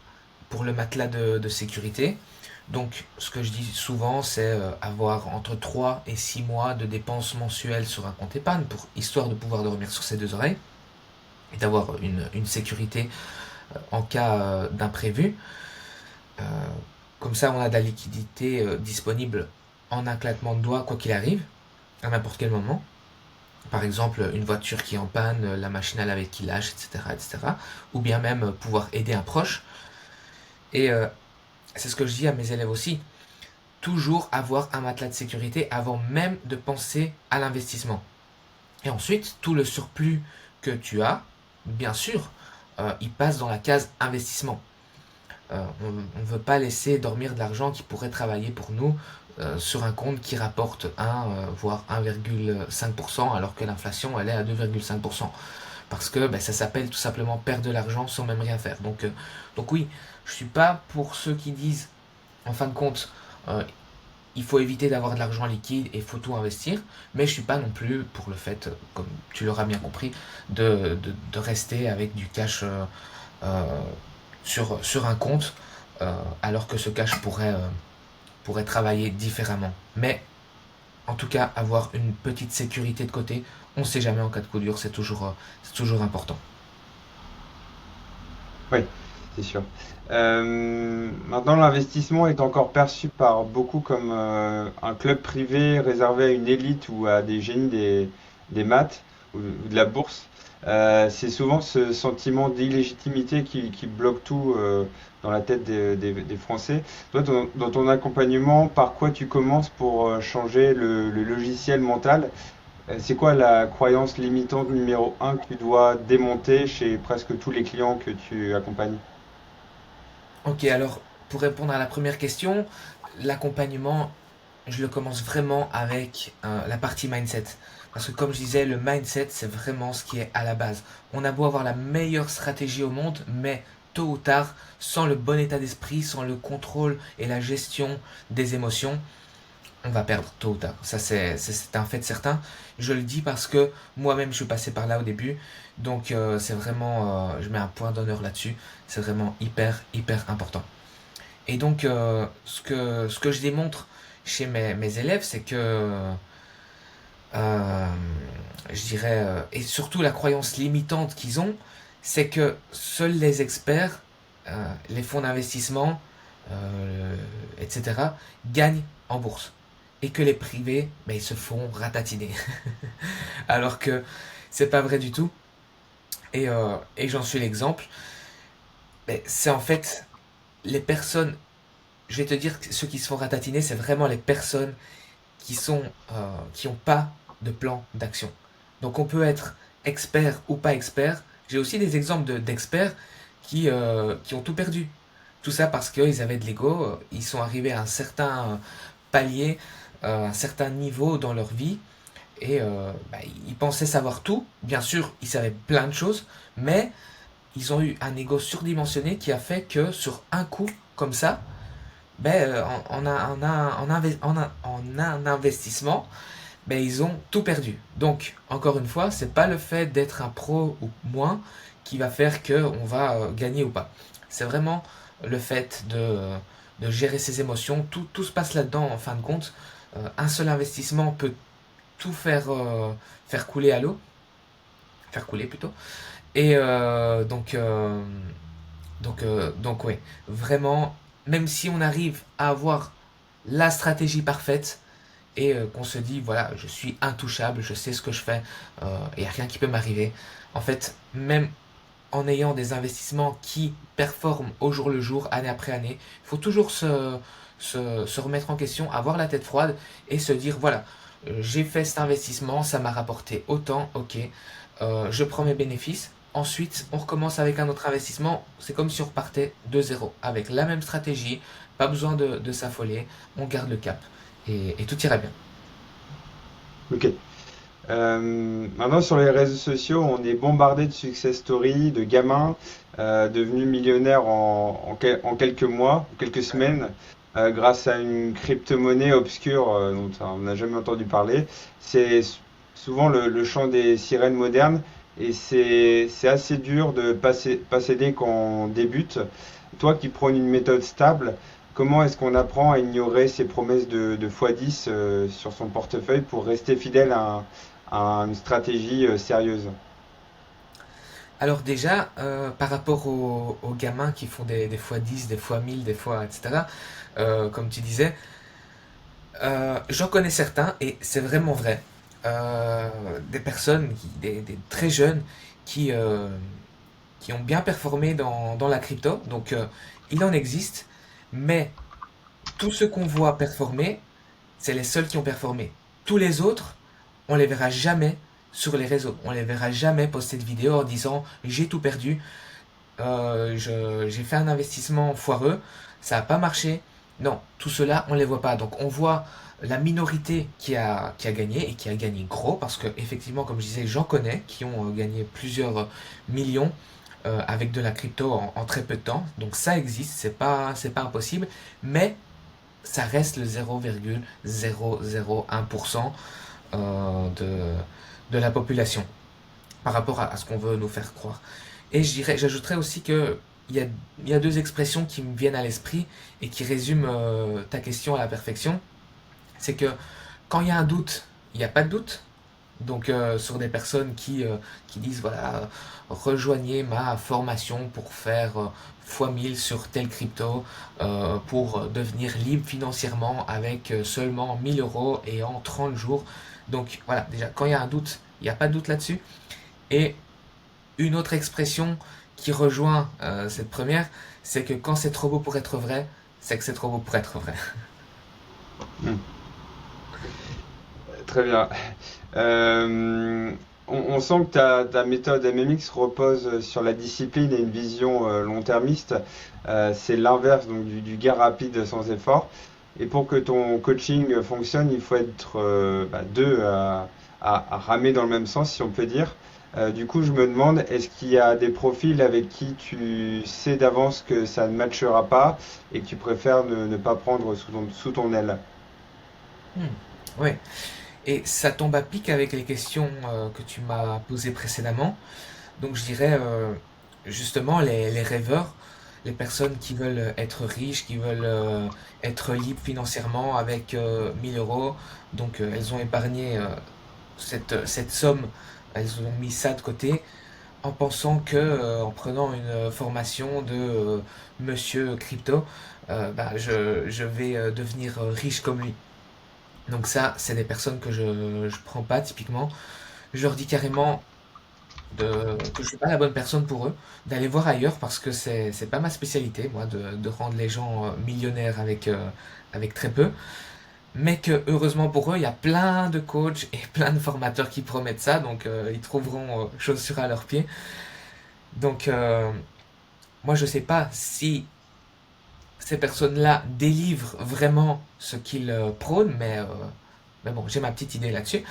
pour le matelas de sécurité. Donc, ce que je dis souvent, c'est avoir entre 3 et 6 mois de dépenses mensuelles sur un compte épargne, histoire de pouvoir dormir sur ses deux oreilles et d'avoir une sécurité en cas d'imprévu. Euh, Comme ça, on a de la liquidité disponible en un claquement de doigts, quoi qu'il arrive, à n'importe quel moment. Par exemple, une voiture qui est en panne, la machine à laver qui lâche, etc., etc. Ou bien même pouvoir aider un proche. Et c'est ce que je dis à mes élèves aussi. Toujours avoir un matelas de sécurité avant même de penser à l'investissement. Et ensuite, tout le surplus que tu as, bien sûr, il passe dans la case investissement. On ne veut pas laisser dormir de l'argent qui pourrait travailler pour nous sur un compte qui rapporte 1, voire 1,5%, alors que l'inflation, elle est à 2,5%. Parce que ben, ça s'appelle tout simplement perdre de l'argent sans même rien faire. Donc oui, je ne suis pas pour ceux qui disent, en fin de compte, euh, il faut éviter d'avoir de l'argent liquide et il faut tout investir, mais je ne suis pas non plus pour le fait, comme tu l'auras bien compris, de rester avec du cash euh, sur un compte, alors que ce cash pourrait travailler différemment. Mais en tout cas, avoir une petite sécurité de côté, on ne sait jamais en cas de coup dur, c'est toujours important. Oui, c'est sûr. Maintenant, l'investissement est encore perçu par beaucoup comme un club privé réservé à une élite ou à des génies des maths ou de la bourse. C'est souvent ce sentiment d'illégitimité qui bloque tout dans la tête des Français. Toi, dans ton accompagnement, par quoi tu commences pour changer le logiciel mental? C'est quoi la croyance limitante numéro un que tu dois démonter chez presque tous les clients que tu accompagnes? Ok, alors pour répondre à la première question, l'accompagnement, je le commence vraiment avec la partie mindset. Parce que comme je disais, le mindset, c'est vraiment ce qui est à la base. On a beau avoir la meilleure stratégie au monde, mais tôt ou tard, sans le bon état d'esprit, sans le contrôle et la gestion des émotions, on va perdre tôt ou tard. Ça, c'est un fait certain. Je le dis parce que moi-même, je suis passé par là au début. Donc, c'est vraiment, je mets un point d'honneur là-dessus. C'est vraiment hyper, hyper important. Et donc, ce que je démontre chez mes élèves, c'est que euh, je dirais, et surtout la croyance limitante qu'ils ont, c'est que seuls les experts, les fonds d'investissement, etc., gagnent en bourse. Et que les privés, ben, ils se font ratatiner. Alors que c'est pas vrai du tout. Et j'en suis l'exemple. Ben, c'est en fait les personnes, je vais te dire que ceux qui se font ratatiner, c'est vraiment les personnes qui sont qui ont pas de plan d'action. Donc on peut être expert ou pas expert. J'ai aussi des exemples d'experts qui ont tout perdu. Tout ça parce qu'ils avaient de l'ego, ils sont arrivés à un certain palier, un certain niveau dans leur vie, et bah, ils pensaient savoir tout. Bien sûr, ils savaient plein de choses, mais ils ont eu un ego surdimensionné qui a fait que sur un coup, comme ça, ben, en un investissement, ben, ils ont tout perdu. Donc, encore une fois, c'est pas le fait d'être un pro ou moins qui va faire qu'on va gagner ou pas. C'est vraiment le fait de gérer ses émotions. Tout se passe là-dedans en fin de compte. Un seul investissement peut tout faire couler à l'eau. Faire couler plutôt. Et donc ouais, vraiment, même si on arrive à avoir la stratégie parfaite et qu'on se dit, voilà, je suis intouchable, je sais ce que je fais, il n'y a rien qui peut m'arriver. En fait, même en ayant des investissements qui performent au jour le jour, année après année, il faut toujours se remettre en question, avoir la tête froide et se dire, voilà, j'ai fait cet investissement, ça m'a rapporté autant, ok, je prends mes bénéfices. Ensuite, on recommence avec un autre investissement. C'est comme si on repartait de zéro, avec la même stratégie, pas besoin de s'affoler, on garde le cap et tout ira bien. Ok. Maintenant, sur les réseaux sociaux, on est bombardé de success stories, de gamins devenus millionnaires en quelques mois, quelques semaines, grâce à une crypto-monnaie obscure dont on n'a jamais entendu parler. C'est souvent le chant des sirènes modernes et c'est assez dur de pas céder quand on débute. Toi qui prônes une méthode stable, comment est-ce qu'on apprend à ignorer ces promesses de x10 sur son portefeuille pour rester fidèle à une stratégie sérieuse? Alors déjà, par rapport aux gamins qui font des fois 10, des fois 1000, des fois, etc., comme tu disais, j'en connais certains, et c'est vraiment vrai. Des personnes, des très jeunes, qui, euh, qui ont bien performé dans la crypto. Donc, il en existe, mais tous ceux qu'on voit performer, c'est les seuls qui ont performé. Tous les autres, on les verra jamais sur les réseaux. On les verra jamais poster de vidéos en disant j'ai tout perdu, j'ai fait un investissement foireux, ça n'a pas marché. Non, tout cela, on ne les voit pas. Donc on voit la minorité qui a gagné et qui a gagné gros, parce que effectivement, comme je disais, j'en connais qui ont gagné plusieurs millions avec de la crypto en très peu de temps. Donc ça existe, c'est pas impossible, mais ça reste le 0,001% de la population par rapport à ce qu'on veut nous faire croire. Et j'ajouterais aussi que il y a deux expressions qui me viennent à l'esprit et qui résument ta question à la perfection. C'est que quand il y a un doute, il n'y a pas de doute. Donc sur des personnes qui disent voilà, rejoignez ma formation pour faire fois 1000 sur tel crypto, pour devenir libre financièrement avec seulement 1000 euros et en 30 jours. Donc voilà, déjà quand il y a un doute, il n'y a pas de doute là-dessus. Et une autre expression qui rejoint cette première, c'est que quand c'est trop beau pour être vrai, c'est que c'est trop beau pour être vrai. Hmm. Très bien. Euh, on sent que ta méthode MMX repose sur la discipline et une vision long-termiste. C'est l'inverse donc du gain rapide sans effort. Et pour que ton coaching fonctionne, il faut être deux à ramer dans le même sens, si on peut dire. Du coup, je me demande, est-ce qu'il y a des profils avec qui tu sais d'avance que ça ne matchera pas et que tu préfères ne pas prendre sous ton aile? Hmm. Ouais. Et ça tombe à pic avec les questions que tu m'as posées précédemment. Donc je dirais justement les rêveurs, les personnes qui veulent être riches, qui veulent être libres financièrement avec 1000 euros. Donc elles ont épargné cette somme, elles ont mis ça de côté en pensant que, en prenant une formation de monsieur crypto, bah, je vais devenir riche comme lui. Donc ça, c'est des personnes que je prends pas typiquement. Je leur dis carrément que je suis pas la bonne personne pour eux, d'aller voir ailleurs parce que c'est pas ma spécialité, moi, de rendre les gens millionnaires avec très peu. Mais que heureusement pour eux, il y a plein de coachs et plein de formateurs qui promettent ça, donc ils trouveront chaussures à leurs pieds. Donc moi, je sais pas si ces personnes-là délivrent vraiment ce qu'ils prônent, mais bon, j'ai ma petite idée là-dessus.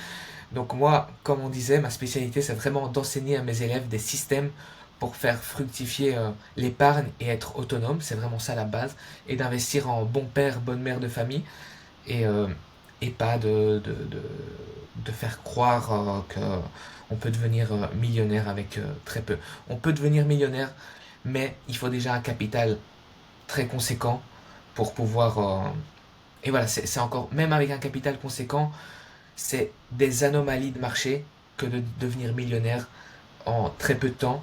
Donc moi, comme on disait, ma spécialité, c'est vraiment d'enseigner à mes élèves des systèmes pour faire fructifier l'épargne et être autonome. C'est vraiment ça la base. Et d'investir en bon père, bonne mère de famille. Et, euh, et pas de faire croire qu'on peut devenir millionnaire avec très peu. On peut devenir millionnaire, mais il faut déjà un capital très conséquent pour pouvoir... et voilà, c'est encore... Même avec un capital conséquent, c'est des anomalies de marché que de devenir millionnaire en très peu de temps.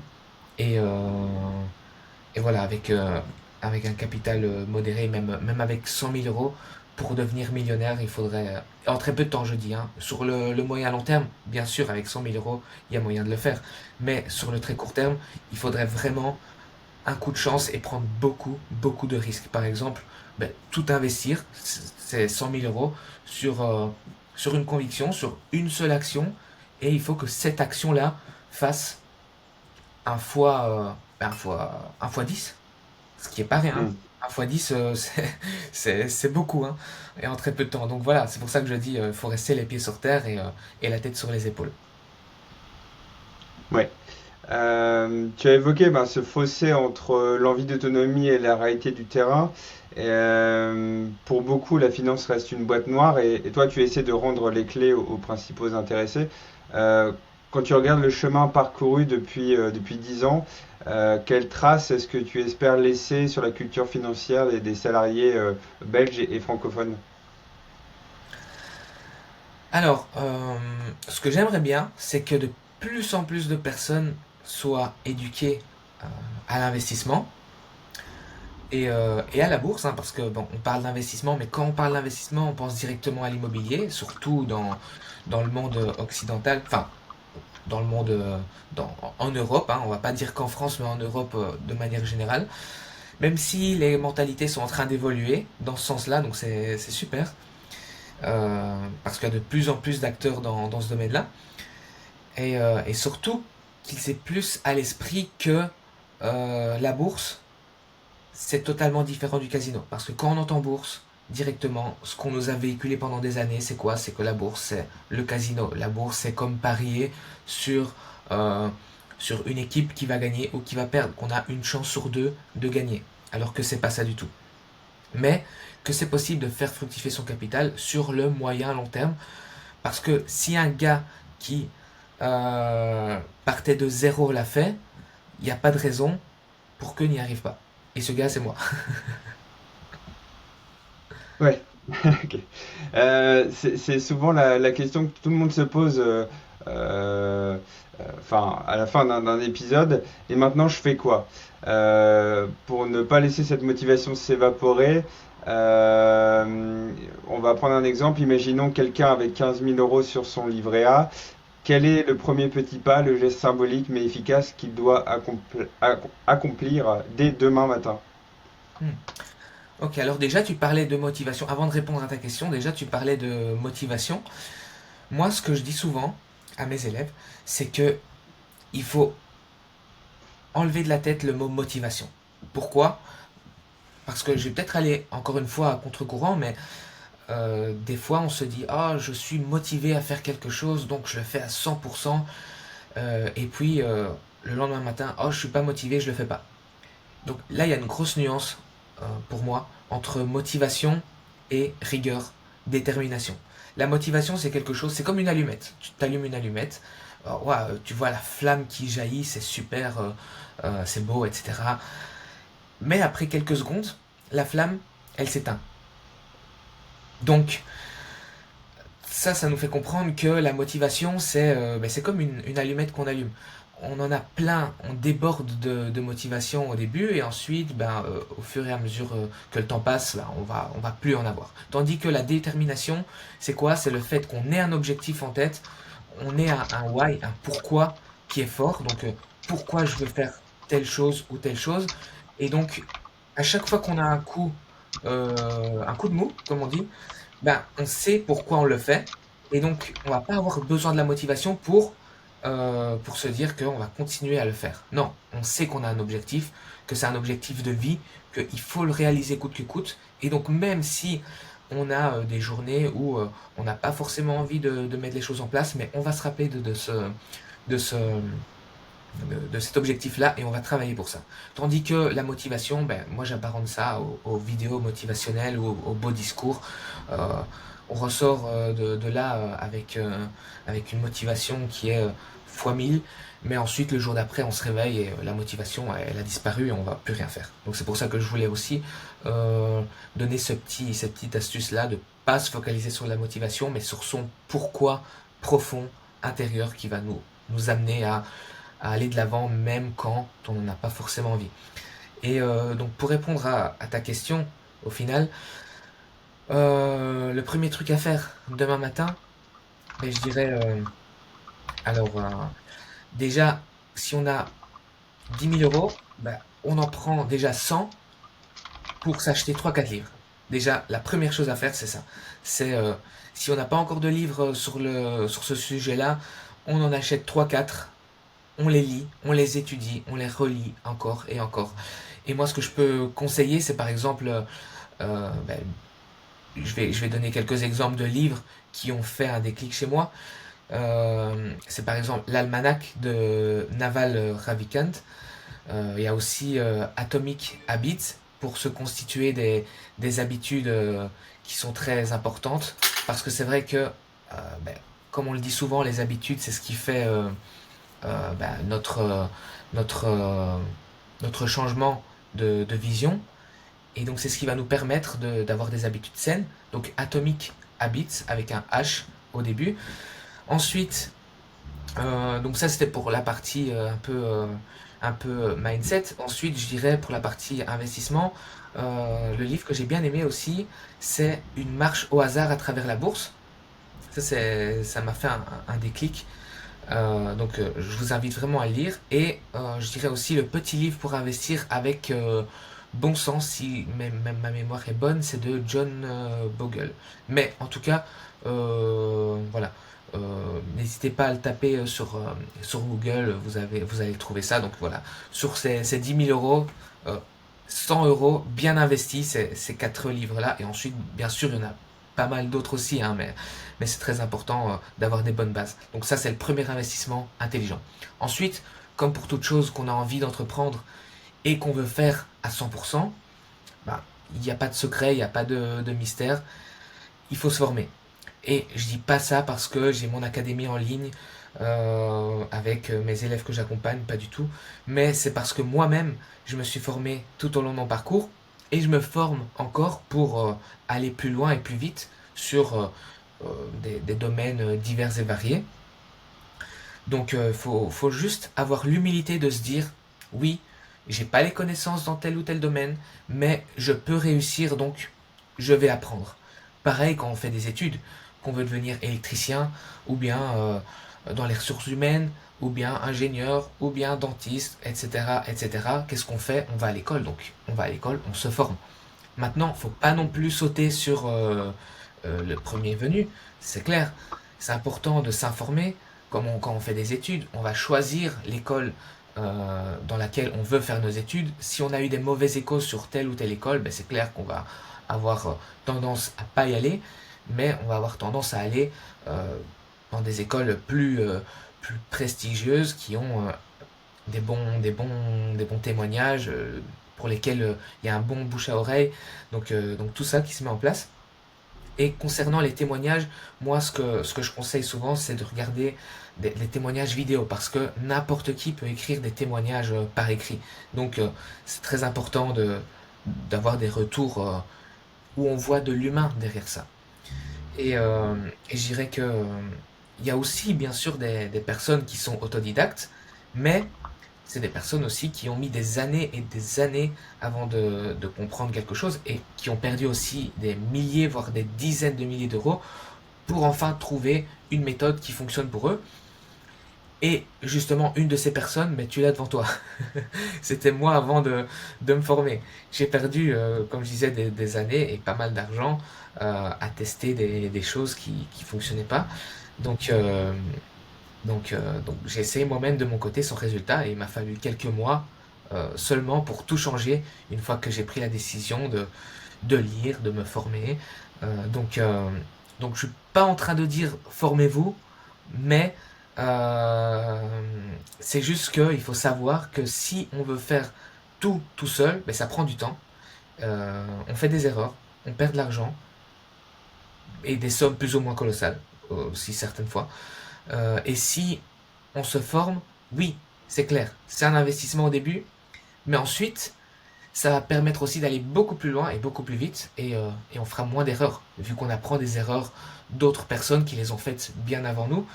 Et, et voilà, avec un capital modéré, même avec 100 000 euros, pour devenir millionnaire, il faudrait, en très peu de temps je dis, hein, sur le moyen long terme, bien sûr, avec 100 000 euros, il y a moyen de le faire. Mais sur le très court terme, il faudrait vraiment un coup de chance et prendre beaucoup, beaucoup de risques. Par exemple, ben, tout investir, c'est 100 000 euros, sur une conviction, sur une seule action, et il faut que cette action-là fasse un fois 10, ce qui est pas rien. Hmm. Un fois 10, c'est beaucoup, hein, et en très peu de temps. Donc voilà, c'est pour ça que je dis, il faut rester les pieds sur terre et la tête sur les épaules. Ouais. Tu as évoqué ben, ce fossé entre l'envie d'autonomie et la réalité du terrain. Pour beaucoup, la finance reste une boîte noire et toi, tu essaies de rendre les clés aux principaux intéressés. Euh, Quand tu regardes le chemin parcouru depuis 10 ans, quelle trace est-ce que tu espères laisser sur la culture financière des salariés belges et francophones? Alors, ce que j'aimerais bien, c'est que de plus en plus de personnes soient éduquées euh, à l'investissement et à la bourse, hein, parce que bon, on parle d'investissement, mais quand on parle d'investissement, on pense directement à l'immobilier, surtout dans le monde occidental, enfin, dans le monde, en Europe, hein, on va pas dire qu'en France, mais en Europe de manière générale, même si les mentalités sont en train d'évoluer dans ce sens-là, donc c'est super, parce qu'il y a de plus en plus d'acteurs dans ce domaine-là, et surtout qu'ils aient plus à l'esprit que la bourse, c'est totalement différent du casino. Parce que quand on entend bourse, directement, ce qu'on nous a véhiculé pendant des années, c'est quoi? C'est que la bourse, c'est le casino. La bourse, c'est comme parier sur, euh, sur une équipe qui va gagner ou qui va perdre, qu'on a une chance sur deux de gagner. Alors que c'est pas ça du tout. Mais que c'est possible de faire fructifier son capital sur le moyen long terme. Parce que si un gars qui partait de zéro l'a fait, il n'y a pas de raison pour que n'y arrive pas. Et ce gars, c'est moi. Ouais, ok. C'est souvent la question que tout le monde se pose euh, enfin, à la fin d'un épisode. Et maintenant, je fais quoi? Pour ne pas laisser cette motivation s'évaporer, on va prendre un exemple. Imaginons quelqu'un avec 15 000 euros sur son livret A. Quel est le premier petit pas, le geste symbolique mais efficace qu'il doit accomplir dès demain matin? Hmm. Ok, alors déjà tu parlais de motivation. Avant de répondre à ta question, déjà tu parlais de motivation. Moi, ce que je dis souvent à mes élèves, c'est que il faut enlever de la tête le mot motivation. Pourquoi? Parce que je vais peut-être aller encore une fois à contre-courant, mais des fois on se dit ah je suis motivé à faire quelque chose, donc je le fais à 100%, et puis le lendemain matin oh je suis pas motivé, je le fais pas. Donc là il y a une grosse nuance pour moi entre motivation et rigueur, détermination. La motivation c'est quelque chose, c'est comme une allumette. Tu t'allumes une allumette, ouais, tu vois la flamme qui jaillit, c'est super, c'est beau, etc. Mais après quelques secondes, la flamme, elle s'éteint. Donc ça nous fait comprendre que la motivation, c'est comme une allumette qu'on allume. On en a plein, on déborde de motivation au début et ensuite, au fur et à mesure que le temps passe, on va plus en avoir. Tandis que la détermination, c'est quoi? C'est le fait qu'on ait un objectif en tête, on ait un why, un pourquoi qui est fort. Donc, pourquoi je veux faire telle chose ou telle chose. Et donc, à chaque fois qu'on a un coup de mou, comme on dit, on sait pourquoi on le fait. Et donc, on va pas avoir besoin de la motivation pour se dire qu'on va continuer à le faire. Non, on sait qu'on a un objectif, que c'est un objectif de vie, qu'il faut le réaliser coûte que coûte. Et donc, même si on a des journées où on n'a pas forcément envie de mettre les choses en place, mais on va se rappeler de ce, de cet objectif-là et on va travailler pour ça. Tandis que la motivation, moi j'apparente ça aux vidéos motivationnelles ou aux beaux discours. Euh, on ressort de là avec une motivation qui est fois 1000, mais ensuite le jour d'après on se réveille et la motivation elle a disparu et on va plus rien faire. Donc c'est pour ça que je voulais aussi euh, donner cette petite astuce-là de pas se focaliser sur la motivation, mais sur son pourquoi profond intérieur qui va nous amener à aller de l'avant même quand on n'en a pas forcément envie. Et donc pour répondre à ta question, au final, le premier truc à faire demain matin, je dirais, alors déjà, si on a 10 000 euros, on en prend déjà 100 pour s'acheter 3 4 livres. Déjà, la première chose à faire, c'est ça. C'est si on n'a pas encore de livres sur ce sujet-là, on en achète 3 4, on les lit, on les étudie, on les relit encore et encore. Et moi, ce que je peux conseiller, c'est par exemple, euh, ben, je vais donner quelques exemples de livres qui ont fait un déclic chez moi. C'est par exemple l'Almanach de Naval Ravikant. Il y a aussi Atomic Habits pour se constituer des habitudes qui sont très importantes. Parce que c'est vrai que, comme on le dit souvent, les habitudes, c'est ce qui fait notre, euh, notre changement de vision. Et donc c'est ce qui va nous permettre d'avoir des habitudes saines. Donc Atomic Habits avec un H au début. Ensuite, donc ça c'était pour la partie un peu mindset. Ensuite, je dirais pour la partie investissement, le livre que j'ai bien aimé aussi, c'est Une marche au hasard à travers la bourse. Ça m'a fait un déclic. Je vous invite vraiment à le lire. Et je dirais aussi le petit livre pour investir avec bon sens, si même ma mémoire est bonne, c'est de John Bogle. Mais en tout cas, voilà. N'hésitez pas à le taper sur Google, vous allez trouver ça. Donc voilà, sur ces 10 000 euros, 100 euros bien investis, ces 4 livres-là. Et ensuite, bien sûr, il y en a pas mal d'autres aussi, hein, mais c'est très important d'avoir des bonnes bases. Donc ça, c'est le premier investissement intelligent. Ensuite, comme pour toute chose qu'on a envie d'entreprendre et qu'on veut faire à 100%, il n'y a pas de secret, il n'y a pas de mystère. Il faut se former. Et je dis pas ça parce que j'ai mon académie en ligne avec mes élèves que j'accompagne, pas du tout. Mais c'est parce que moi-même, je me suis formé tout au long de mon parcours et je me forme encore pour aller plus loin et plus vite sur des domaines divers et variés. Donc faut juste avoir l'humilité de se dire, oui, j'ai pas les connaissances dans tel ou tel domaine, mais je peux réussir, donc je vais apprendre. Pareil quand on fait des études, qu'on veut devenir électricien, ou bien dans les ressources humaines, ou bien ingénieur, ou bien dentiste, etc., etc. Qu'est-ce qu'on fait? On va à l'école, donc on va à l'école, on se forme. Maintenant, faut pas non plus sauter sur le premier venu, c'est clair. C'est important de s'informer. Quand on fait des études, on va choisir l'école dans laquelle on veut faire nos études. Si on a eu des mauvais échos sur telle ou telle école, c'est clair qu'on va avoir tendance à pas y aller, mais on va avoir tendance à aller dans des écoles plus prestigieuses qui ont des bons témoignages pour lesquels il y a un bon bouche à oreille. Donc tout ça qui se met en place. Et concernant les témoignages, moi ce que je conseille souvent, c'est de regarder les témoignages vidéo parce que n'importe qui peut écrire des témoignages par écrit. Donc c'est très important d'avoir des retours où on voit de l'humain derrière ça. Et je dirais que il y a aussi bien sûr des personnes qui sont autodidactes, mais c'est des personnes aussi qui ont mis des années et des années avant de comprendre quelque chose et qui ont perdu aussi des milliers, voire des dizaines de milliers d'euros pour enfin trouver une méthode qui fonctionne pour eux. Et justement, une de ces personnes, mais tu l'as devant toi. C'était moi avant de me former. J'ai perdu, comme je disais, des années et pas mal d'argent à tester des choses qui fonctionnaient pas. Donc, euh, donc j'ai essayé moi-même de mon côté sans résultat et il m'a fallu quelques mois seulement pour tout changer une fois que j'ai pris la décision de lire, de me former. Euh, donc, euh, donc je suis pas en train de dire formez-vous, mais euh, c'est juste qu'il faut savoir que si on veut faire tout seul, ben ça prend du temps. On fait des erreurs, on perd de l'argent et des sommes plus ou moins colossales aussi certaines fois. Et si on se forme, oui, c'est clair, c'est un investissement au début, mais ensuite, ça va permettre aussi d'aller beaucoup plus loin et beaucoup plus vite, et on fera moins d'erreurs, vu qu'on apprend des erreurs d'autres personnes qui les ont faites bien avant nous,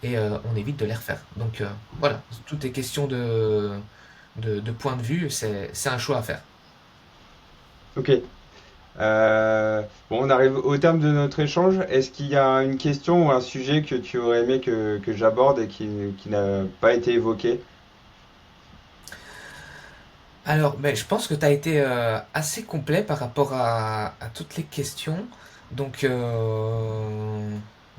et on évite de les refaire. Donc voilà, tout est question de point de vue, c'est un choix à faire. Ok. Bon, on arrive au terme de notre échange. Est-ce qu'il y a une question ou un sujet que tu aurais aimé que j'aborde et qui n'a pas été évoqué? Alors, ben, je pense que tu as été assez complet par rapport à toutes les questions. Donc, euh,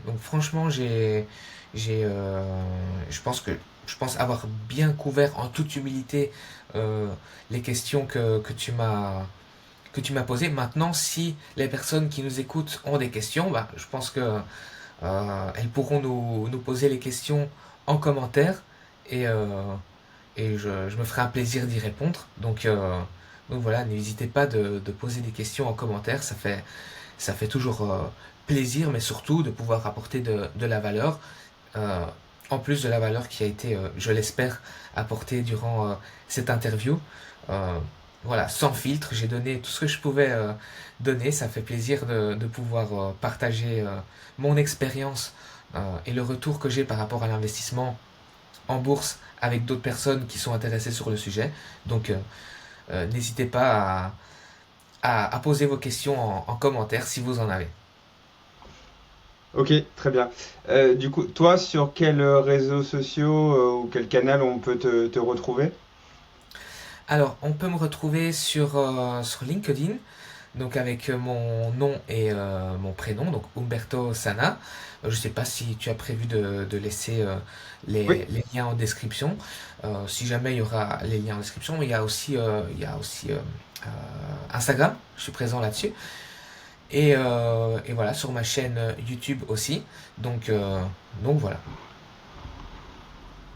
donc franchement, j'ai, je pense je pense avoir bien couvert en toute humilité euh, les questions que tu m'as posées. Maintenant, si les personnes qui nous écoutent ont des questions, bah, je pense que elles pourront nous poser les questions en commentaire et, je me ferai un plaisir d'y répondre. Donc voilà, n'hésitez pas de poser des questions en commentaire, ça fait toujours plaisir, mais surtout de pouvoir apporter de la valeur, euh, en plus de la valeur qui a été, je l'espère, apportée durant cette interview. Euh, voilà, sans filtre, j'ai donné tout ce que je pouvais donner. Ça fait plaisir de pouvoir partager mon expérience et le retour que j'ai par rapport à l'investissement en bourse avec d'autres personnes qui sont intéressées sur le sujet. Donc n'hésitez pas à poser vos questions en commentaire si vous en avez. Ok, très bien. Du coup, toi, sur quels réseaux sociaux ou quel canal on peut te retrouver? Alors, on peut me retrouver sur LinkedIn, donc avec mon nom et mon prénom, donc Umberto Sana. Je ne sais pas si tu as prévu de laisser Oui. les liens en description. Si jamais il y aura les liens en description, il y a aussi Instagram, je suis présent là-dessus. Et voilà, sur ma chaîne YouTube aussi. Donc, euh, donc voilà.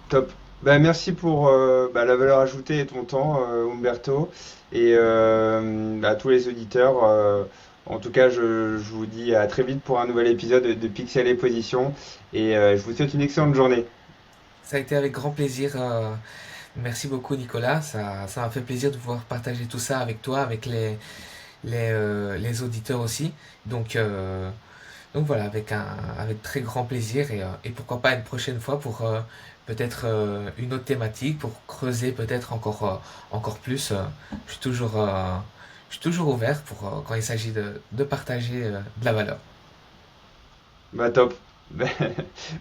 Top. Bah, merci pour la valeur ajoutée et ton temps, Umberto. Et à tous les auditeurs, en tout cas, je vous dis à très vite pour un nouvel épisode de Pixel et Position. Et je vous souhaite une excellente journée. Ça a été avec grand plaisir. Merci beaucoup Nicolas. Ça m'a fait plaisir de pouvoir partager tout ça avec toi, avec les auditeurs aussi. Donc, euh, donc voilà, avec très grand plaisir et pourquoi pas une prochaine fois pour peut-être une autre thématique, pour creuser peut-être encore plus. Je suis je suis toujours ouvert pour quand il s'agit de partager de la valeur. Bah top.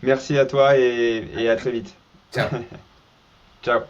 Merci à toi et à très vite. Ciao. Ciao.